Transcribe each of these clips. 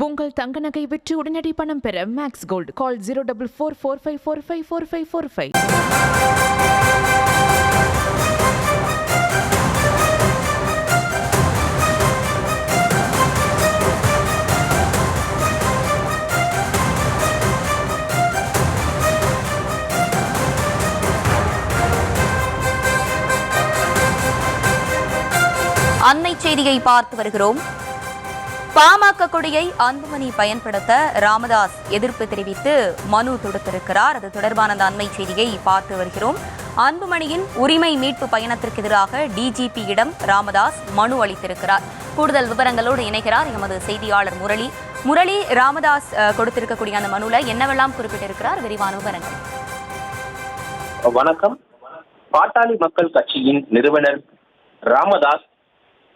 உங்கள் தங்க நகை விற்று உடனடி பணம் பெற மேக்ஸ் கோல்ட் கால் 0444554545. அண்மை செய்தியை பார்த்து வருகிறோம். பாமக கொடியை அன்புமணி பயன்படுத்த ராமதாஸ் எதிர்ப்பு தெரிவித்து மனு தொடுத்திருக்கிறார். அது தொடர்பான அந்த அண்மை செய்தியை பார்த்து வருகிறோம். அன்புமணியின் உரிமை மீட்பு பயணத்திற்கு எதிராக டிஜிபியிடம் ராமதாஸ் மனு அளித்திருக்கிறார். கூடுதல் விவரங்களோடு இணைகிறார் எமது செய்தியாளர் முரளி. முரளி, ராமதாஸ் கொடுத்திருக்கக்கூடிய அந்த மனுல என்னவெல்லாம் குறிப்பிட்டிருக்கிறார்? விரிவான விவரங்கள். வணக்கம். பாட்டாளி மக்கள் கட்சியின் நிறுவனர் ராமதாஸ்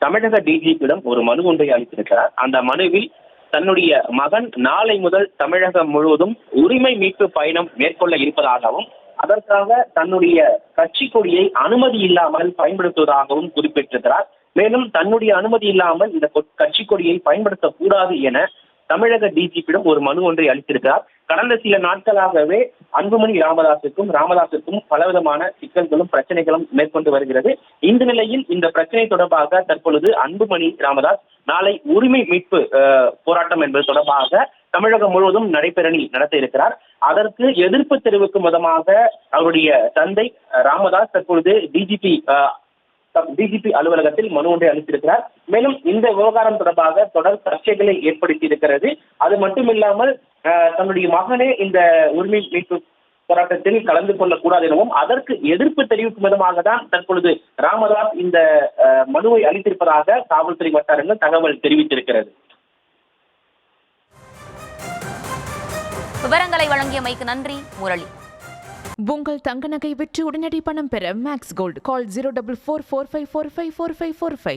தமிழக டிஜிபியிடம் ஒரு மனு ஒன்றை அளித்திருக்கிறார். அந்த மனுவில் தன்னுடைய மகன் நாளை முதல் தமிழகம் முழுவதும் உரிமை மீட்பு பயணம் மேற்கொள்ள இருப்பதாகவும் அதற்காக தன்னுடைய கட்சி கொடியை அனுமதி இல்லாமல் பயன்படுத்துவதாகவும் குறிப்பிட்டிருக்கிறார். மேலும் தன்னுடைய அனுமதி இல்லாமல் இந்த கட்சி கொடியை பயன்படுத்தக்கூடாது என தமிழக டிஜிபியிடம் ஒரு மனு ஒன்றை அளித்திருக்கிறார். கடந்த சில நாட்களாகவே அன்புமணி ராமதாசுக்கும் பலவிதமான சிக்கல்களும் பிரச்சனைகளும் மேற்கொண்டு வருகிறது. இந்த நிலையில் இந்த பிரச்சனை தொடர்பாக தற்பொழுது அன்புமணி ராமதாஸ் நாளை உரிமை மீட்பு போராட்டம் என்பது தொடர்பாக தமிழகம் முழுவதும் நடைபெறணி நடத்த இருக்கிறார். அதற்கு எதிர்ப்பு தெரிவிக்கும் விதமாக அவருடைய தந்தை ராமதாஸ் தற்பொழுது டிஜிபி அலுவலகத்தில் மனு ஒன்றை அளித்திருக்கிறார். மேலும் இந்த விவகாரம் தொடர்பாக தொடர் சர்ச்சைகளை ஏற்படுத்தி இருக்கிறது. அது மட்டுமில்லாமல் தன்னுடைய மகனே இந்த உரிமை மீட்பு போராட்டத்தில் கலந்து கொள்ளக்கூடாது எனவும் அதற்கு எதிர்ப்பு தெரிவிக்கும் விதமாக தான் தற்பொழுது ராமதாஸ் இந்த மனுவை அளித்திருப்பதாக காவல்துறை வட்டாரங்கள் தகவல் தெரிவித்திருக்கிறது. விவரங்களை வழங்கியமைக்கு நன்றி முரளி. உங்கள் தங்க நகை விற்று உடனடி பணம் பெற மேக்ஸ் கோல்ட் கால் 0444554545.